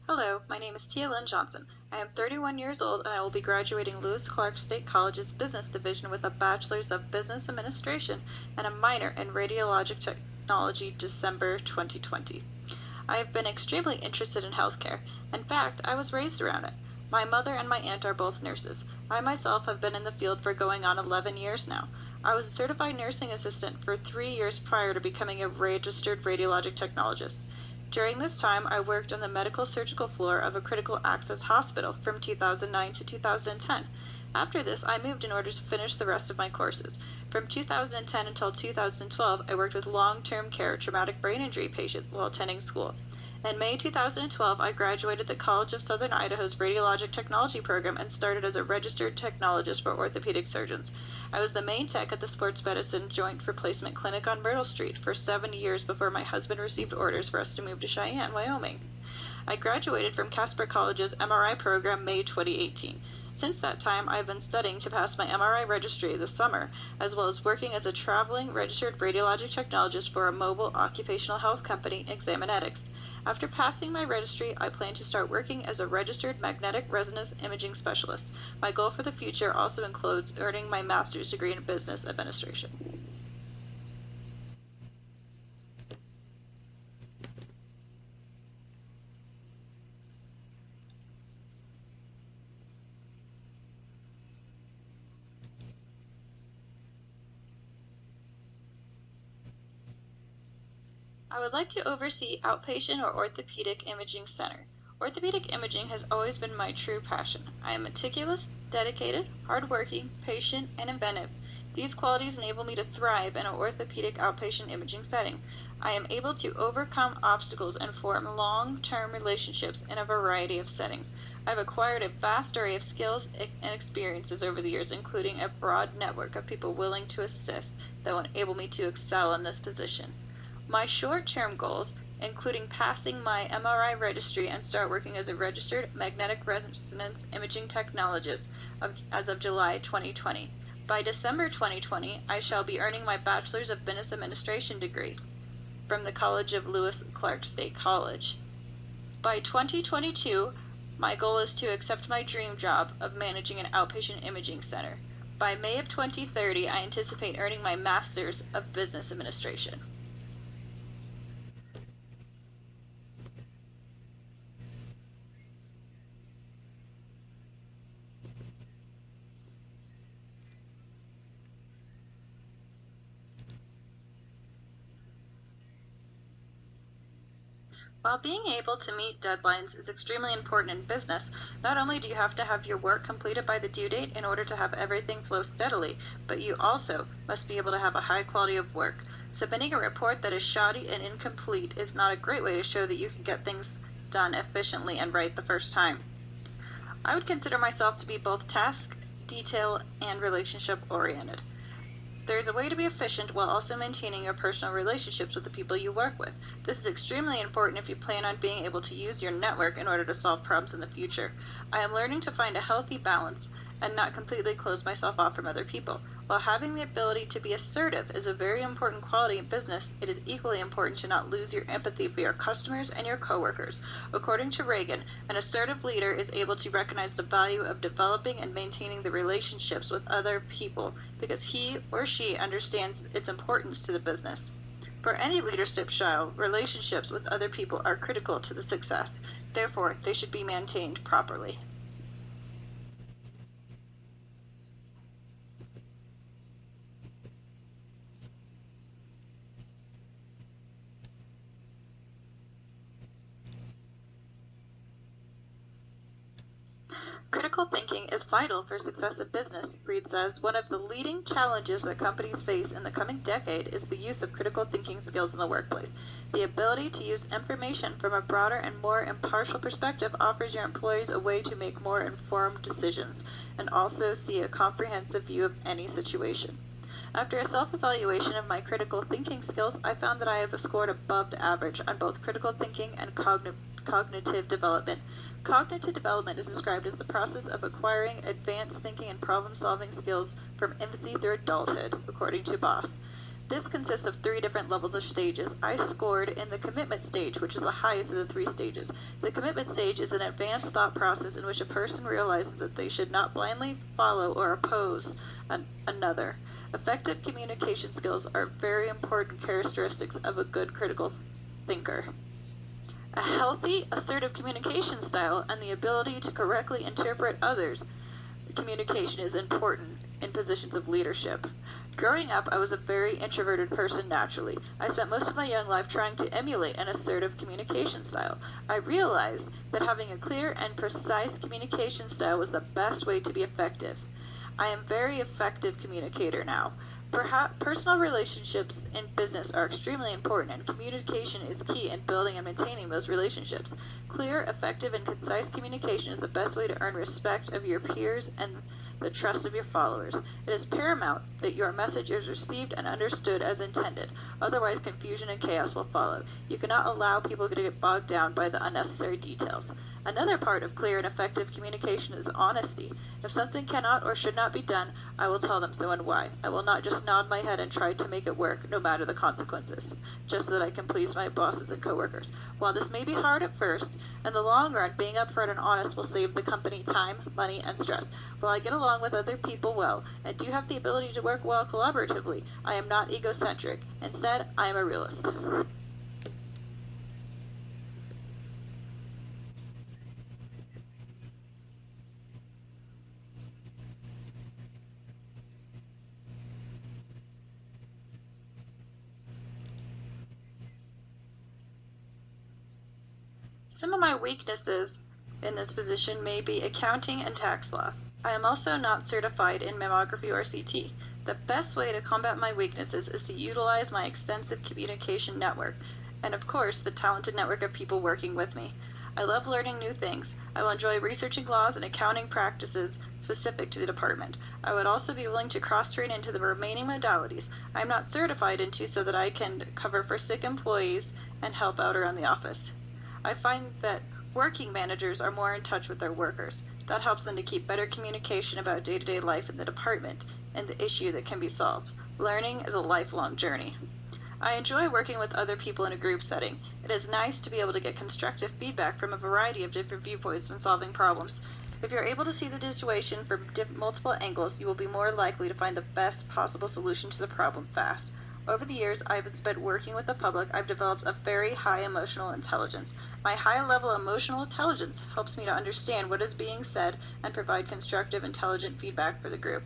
Hello, my name is Tia Lynn Johnson. I am 31 years old and I will be graduating Lewis Clark State College's Business Division with a Bachelor's of Business Administration and a minor in Radiologic Technology December 2020. I have been extremely interested in healthcare. In fact, I was raised around it. My mother and my aunt are both nurses. I myself have been in the field for going on 11 years now. I was a certified nursing assistant for 3 years prior to becoming a registered radiologic technologist. During this time, I worked on the medical surgical floor of a critical access hospital from 2009 to 2010. After this, I moved in order to finish the rest of my courses. From 2010 until 2012, I worked with long-term care traumatic brain injury patients while attending school. In May 2012, I graduated the College of Southern Idaho's Radiologic Technology program and started as a registered technologist for orthopedic surgeons. I was the main tech at the Sports Medicine Joint Replacement Clinic on Myrtle Street for 7 years before my husband received orders for us to move to Cheyenne, Wyoming. I graduated from Casper College's MRI program May 2018. Since that time, I have been studying to pass my MRI registry this summer, as well as working as a traveling registered radiologic technologist for a mobile occupational health company, Examinetics. After passing my registry, I plan to start working as a registered magnetic resonance imaging specialist. My goal for the future also includes earning my master's degree in business administration. I would like to oversee outpatient or orthopedic imaging center. Orthopedic imaging has always been my true passion. I am meticulous, dedicated, hardworking, patient, and inventive. These qualities enable me to thrive in an orthopedic outpatient imaging setting. I am able to overcome obstacles and form long-term relationships in a variety of settings. I've acquired a vast array of skills and experiences over the years, including a broad network of people willing to assist that will enable me to excel in this position. My short-term goals, including passing my MRI registry and start working as a registered magnetic resonance imaging technologist as of July 2020. By December 2020, I shall be earning my Bachelor's of Business Administration degree from the College of Lewis Clark State College. By 2022, my goal is to accept my dream job of managing an outpatient imaging center. By May of 2030, I anticipate earning my Master's of Business Administration. While being able to meet deadlines is extremely important in business, not only do you have to have your work completed by the due date in order to have everything flow steadily, but you also must be able to have a high quality of work. Submitting a report that is shoddy and incomplete is not a great way to show that you can get things done efficiently and right the first time. I would consider myself to be both task, detail, and relationship oriented. There's a way to be efficient while also maintaining your personal relationships with the people you work with. This is extremely important if you plan on being able to use your network in order to solve problems in the future. I am learning to find a healthy balance and not completely close myself off from other people. While having the ability to be assertive is a very important quality in business, it is equally important to not lose your empathy for your customers and your coworkers. According to Reagan, an assertive leader is able to recognize the value of developing and maintaining the relationships with other people because he or she understands its importance to the business. For any leadership style, relationships with other people are critical to the success. Therefore, they should be maintained properly. Critical thinking is vital for success in business, Reed says. One of the leading challenges that companies face in the coming decade is the use of critical thinking skills in the workplace. The ability to use information from a broader and more impartial perspective offers your employees a way to make more informed decisions and also see a comprehensive view of any situation. After a self-evaluation of my critical thinking skills, I found that I have scored above the average on both critical thinking and cognitive development. Cognitive development is described as the process of acquiring advanced thinking and problem-solving skills from infancy through adulthood, according to Boss. This consists of 3 different levels of stages. I scored in the commitment stage, which is the highest of the 3 stages. The commitment stage is an advanced thought process in which a person realizes that they should not blindly follow or oppose another. Effective communication skills are very important characteristics of a good critical thinker. A healthy, assertive communication style and the ability to correctly interpret others' communication is important in positions of leadership. Growing up, I was a very introverted person naturally. I spent most of my young life trying to emulate an assertive communication style. I realized that having a clear and precise communication style was the best way to be effective. I am a very effective communicator now. Personal relationships in business are extremely important, and communication is key in building and maintaining those relationships. Clear, effective, and concise communication is the best way to earn respect of your peers and the trust of your followers. It is paramount that your message is received and understood as intended. Otherwise, confusion and chaos will follow. You cannot allow people to get bogged down by the unnecessary details. Another part of clear and effective communication is honesty. If something cannot or should not be done, I will tell them so and why. I will not just nod my head and try to make it work, no matter the consequences, just so that I can please my bosses and coworkers. While this may be hard at first, in the long run, being upfront and honest will save the company time, money, and stress. While I get along with other people well, and do have the ability to work well collaboratively, I am not egocentric. Instead, I am a realist. Some of my weaknesses in this position may be accounting and tax law. I am also not certified in mammography or CT. The best way to combat my weaknesses is to utilize my extensive communication network, and of course, the talented network of people working with me. I love learning new things. I will enjoy researching laws and accounting practices specific to the department. I would also be willing to cross-train into the remaining modalities I am not certified into so that I can cover for sick employees and help out around the office. I find that working managers are more in touch with their workers. That helps them to keep better communication about day-to-day life in the department and the issue that can be solved. Learning is a lifelong journey. I enjoy working with other people in a group setting. It is nice to be able to get constructive feedback from a variety of different viewpoints when solving problems. If you're able to see the situation from multiple angles, you will be more likely to find the best possible solution to the problem fast. Over the years I've spent working with the public, I've developed a very high emotional intelligence. My high-level emotional intelligence helps me to understand what is being said and provide constructive, intelligent feedback for the group.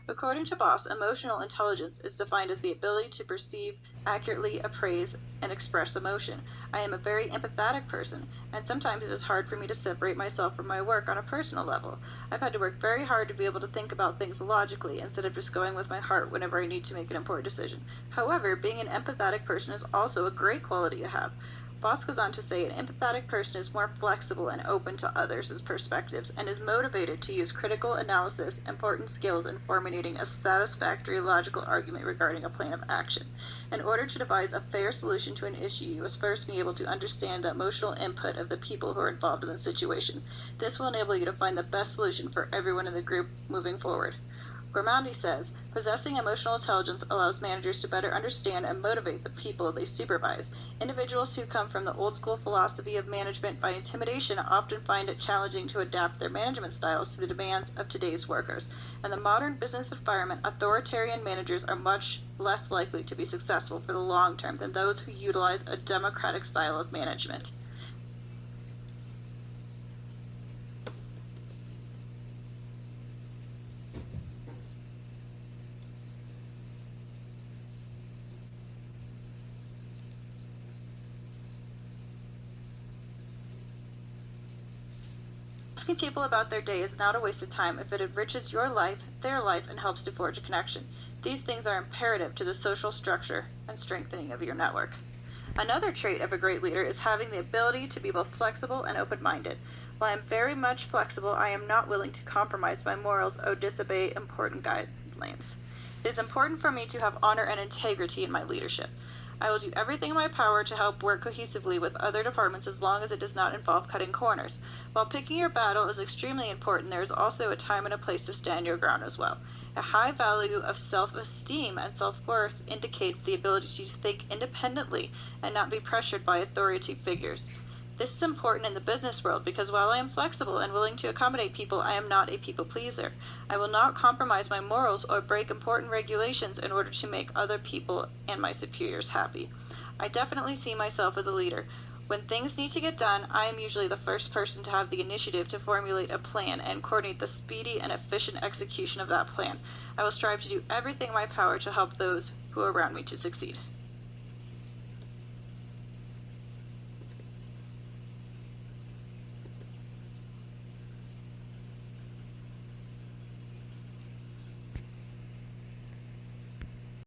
According to Boss, emotional intelligence is defined as the ability to perceive, accurately appraise, and express emotion. I am a very empathetic person, and sometimes it is hard for me to separate myself from my work on a personal level. I've had to work very hard to be able to think about things logically instead of just going with my heart whenever I need to make an important decision. However, being an empathetic person is also a great quality to have. Boss goes on to say an empathetic person is more flexible and open to others' perspectives and is motivated to use critical analysis, important skills in formulating a satisfactory logical argument regarding a plan of action. In order to devise a fair solution to an issue, you must first be able to understand the emotional input of the people who are involved in the situation. This will enable you to find the best solution for everyone in the group moving forward. Gormandi says, possessing emotional intelligence allows managers to better understand and motivate the people they supervise. Individuals who come from the old-school philosophy of management by intimidation often find it challenging to adapt their management styles to the demands of today's workers. In the modern business environment, authoritarian managers are much less likely to be successful for the long term than those who utilize a democratic style of management. Asking people about their day is not a waste of time if it enriches your life, their life, and helps to forge a connection. These things are imperative to the social structure and strengthening of your network. Another trait of a great leader is having the ability to be both flexible and open-minded. While I am very much flexible, I am not willing to compromise my morals or disobey important guidelines. It is important for me to have honor and integrity in my leadership. I will do everything in my power to help work cohesively with other departments as long as it does not involve cutting corners. While picking your battle is extremely important, there is also a time and a place to stand your ground as well. A high value of self-esteem and self-worth indicates the ability to think independently and not be pressured by authority figures. This is important in the business world because while I am flexible and willing to accommodate people, I am not a people pleaser. I will not compromise my morals or break important regulations in order to make other people and my superiors happy. I definitely see myself as a leader. When things need to get done, I am usually the first person to have the initiative to formulate a plan and coordinate the speedy and efficient execution of that plan. I will strive to do everything in my power to help those who are around me to succeed.